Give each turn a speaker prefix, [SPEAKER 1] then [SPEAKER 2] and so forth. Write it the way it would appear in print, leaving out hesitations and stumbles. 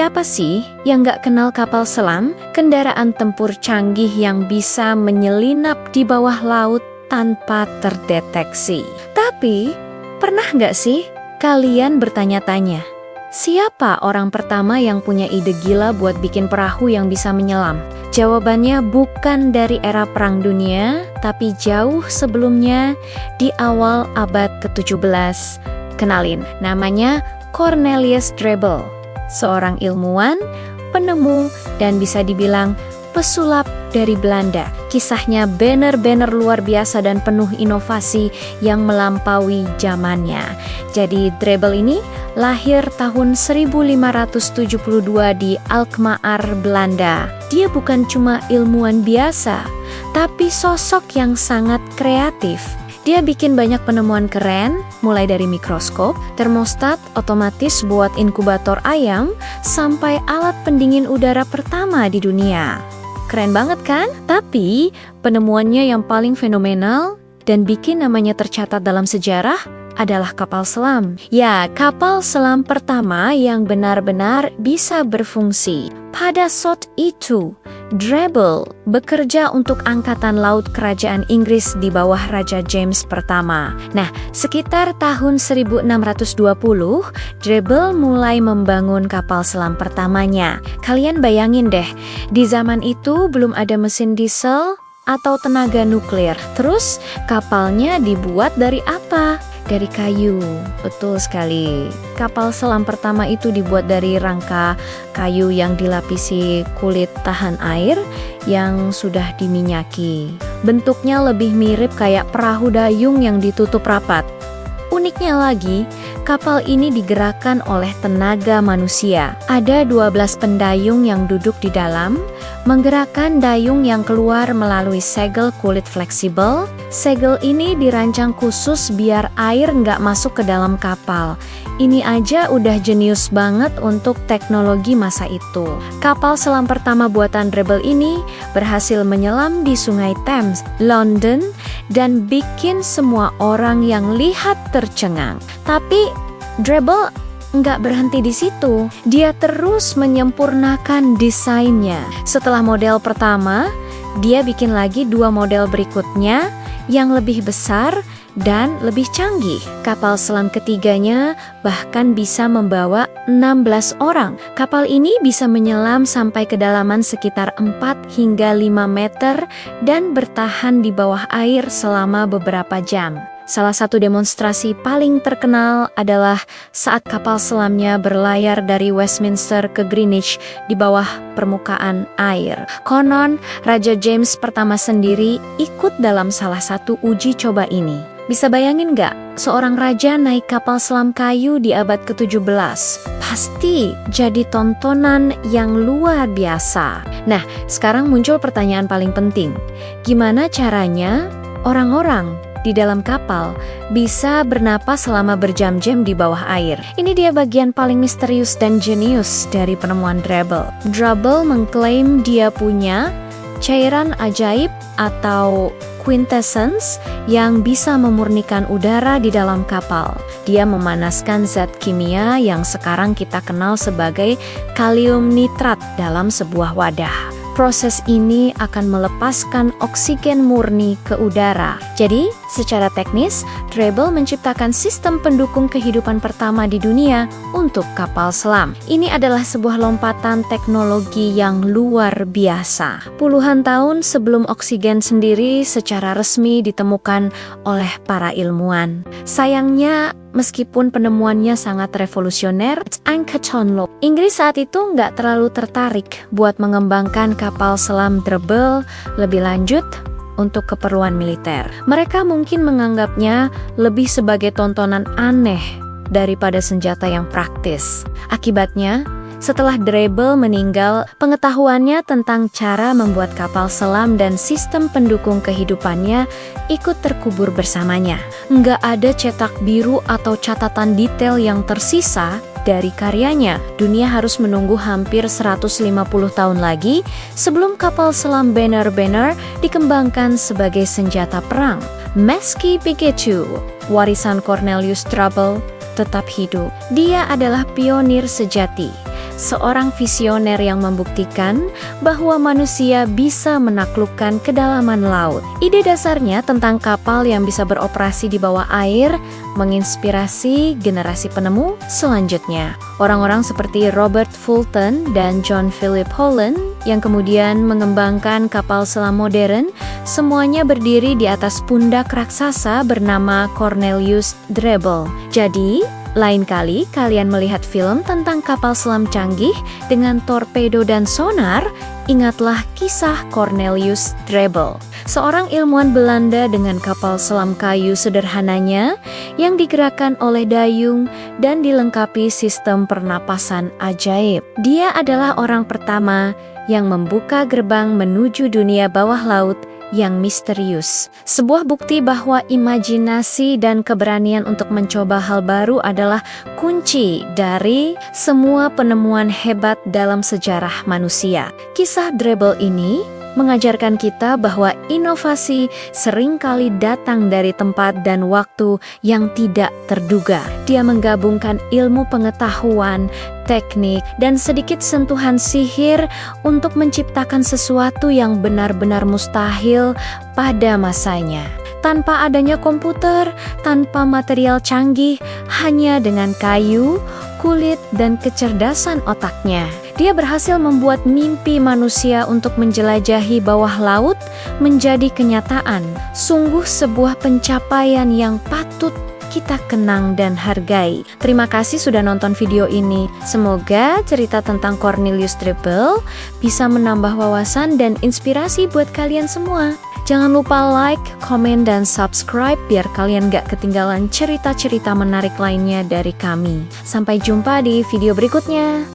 [SPEAKER 1] Siapa sih yang nggak kenal kapal selam? Kendaraan tempur canggih yang bisa menyelinap di bawah laut tanpa terdeteksi. Tapi, pernah nggak sih kalian bertanya-tanya, siapa orang pertama yang punya ide gila buat bikin perahu yang bisa menyelam? Jawabannya bukan dari era Perang Dunia, tapi jauh sebelumnya di awal abad ke-17. Kenalin, namanya Cornelius Drebbel, seorang ilmuwan, penemu, dan bisa dibilang pesulap dari Belanda. Kisahnya benar-benar luar biasa dan penuh inovasi yang melampaui zamannya. Jadi Drebbel ini lahir tahun 1572 di Alkmaar, Belanda. Dia bukan cuma ilmuwan biasa, tapi sosok yang sangat kreatif. Dia bikin banyak penemuan keren, mulai dari mikroskop, termostat otomatis buat inkubator ayam, sampai alat pendingin udara pertama di dunia. Keren banget kan? Tapi penemuannya yang paling fenomenal dan bikin namanya tercatat dalam sejarah adalah kapal selam. Ya, kapal selam pertama yang benar-benar bisa berfungsi. Pada saat itu, Drebbel bekerja untuk Angkatan Laut Kerajaan Inggris di bawah Raja James pertama. Nah, sekitar tahun 1620, Drebbel mulai membangun kapal selam pertamanya. Kalian bayangin deh, di zaman itu belum ada mesin diesel atau tenaga nuklir. Terus, kapalnya dibuat dari apa? Dari kayu. Betul sekali. Kapal selam pertama itu dibuat dari rangka kayu yang dilapisi kulit tahan air yang sudah diminyaki. Bentuknya lebih mirip kayak perahu dayung yang ditutup rapat. Uniknya lagi, kapal ini digerakkan oleh tenaga manusia. Ada 12 pendayung yang duduk di dalam, menggerakkan dayung yang keluar melalui segel kulit fleksibel. Segel ini dirancang khusus biar air nggak masuk ke dalam kapal. Ini aja udah jenius banget untuk teknologi masa itu. Kapal selam pertama buatan Drebbel ini berhasil menyelam di Sungai Thames, London, dan bikin semua orang yang lihat tercengang. Tapi Drebbel nggak berhenti di situ. Dia terus menyempurnakan desainnya. Setelah model pertama, dia bikin lagi 2 model berikutnya yang lebih besar dan lebih canggih. Kapal selam ketiganya bahkan bisa membawa 16 orang. Kapal ini bisa menyelam sampai kedalaman sekitar 4 hingga 5 meter dan bertahan di bawah air selama beberapa jam. Salah satu demonstrasi paling terkenal adalah saat kapal selamnya berlayar dari Westminster ke Greenwich di bawah permukaan air. Konon, Raja James pertama sendiri ikut dalam salah satu uji coba ini. Bisa bayangin nggak, seorang raja naik kapal selam kayu di abad ke-17? Pasti jadi tontonan yang luar biasa. Nah, sekarang muncul pertanyaan paling penting. Gimana caranya orang-orang di dalam kapal bisa bernapas selama berjam-jam di bawah air? Ini dia bagian paling misterius dan jenius dari penemuan Drebbel. Drebbel mengklaim dia punya cairan ajaib atau quintessence yang bisa memurnikan udara di dalam kapal. Dia memanaskan zat kimia yang sekarang kita kenal sebagai kalium nitrat dalam sebuah wadah. Proses ini akan melepaskan oksigen murni ke udara. Jadi, secara teknis, Drebbel menciptakan sistem pendukung kehidupan pertama di dunia untuk kapal selam. Ini adalah sebuah lompatan teknologi yang luar biasa. Puluhan tahun sebelum oksigen sendiri secara resmi ditemukan oleh para ilmuwan. Sayangnya, meskipun penemuannya sangat revolusioner, Angkatan Laut Inggris saat itu nggak terlalu tertarik buat mengembangkan kapal selam Drebbel lebih lanjut untuk keperluan militer. Mereka mungkin menganggapnya lebih sebagai tontonan aneh daripada senjata yang praktis. Akibatnya, setelah Drebbel meninggal, pengetahuannya tentang cara membuat kapal selam dan sistem pendukung kehidupannya ikut terkubur bersamanya. Nggak ada cetak biru atau catatan detail yang tersisa dari karyanya. Dunia harus menunggu hampir 150 tahun lagi sebelum kapal selam benar-benar dikembangkan sebagai senjata perang. Meski begitu, warisan Cornelius Drebbel tetap hidup. Dia adalah pionir sejati. seorang visioner yang membuktikan bahwa manusia bisa menaklukkan kedalaman laut. Ide dasarnya tentang kapal yang bisa beroperasi di bawah air menginspirasi generasi penemu selanjutnya. Orang-orang seperti Robert Fulton dan John Philip Holland yang kemudian mengembangkan kapal selam modern, semuanya berdiri di atas pundak raksasa bernama Cornelius Drebbel. Jadi, lain kali kalian melihat film tentang kapal selam canggih dengan torpedo dan sonar, ingatlah kisah Cornelius Drebbel, seorang ilmuwan Belanda dengan kapal selam kayu sederhananya yang digerakkan oleh dayung dan dilengkapi sistem pernapasan ajaib. Dia adalah orang pertama yang membuka gerbang menuju dunia bawah laut yang misterius. Sebuah bukti bahwa imajinasi dan keberanian untuk mencoba hal baru adalah kunci dari semua penemuan hebat dalam sejarah manusia. Kisah Drebbel ini mengajarkan kita bahwa inovasi seringkali datang dari tempat dan waktu yang tidak terduga. Dia menggabungkan ilmu pengetahuan, teknik, dan sedikit sentuhan sihir untuk menciptakan sesuatu yang benar-benar mustahil pada masanya. Tanpa adanya komputer, tanpa material canggih, hanya dengan kayu, kulit, dan kecerdasan otaknya, dia berhasil membuat mimpi manusia untuk menjelajahi bawah laut menjadi kenyataan. Sungguh sebuah pencapaian yang patut kita kenang dan hargai. Terima kasih sudah nonton video ini. Semoga cerita tentang Cornelius Drebbel bisa menambah wawasan dan inspirasi buat kalian semua. Jangan lupa like, komen, dan subscribe biar kalian gak ketinggalan cerita-cerita menarik lainnya dari kami. Sampai jumpa di video berikutnya.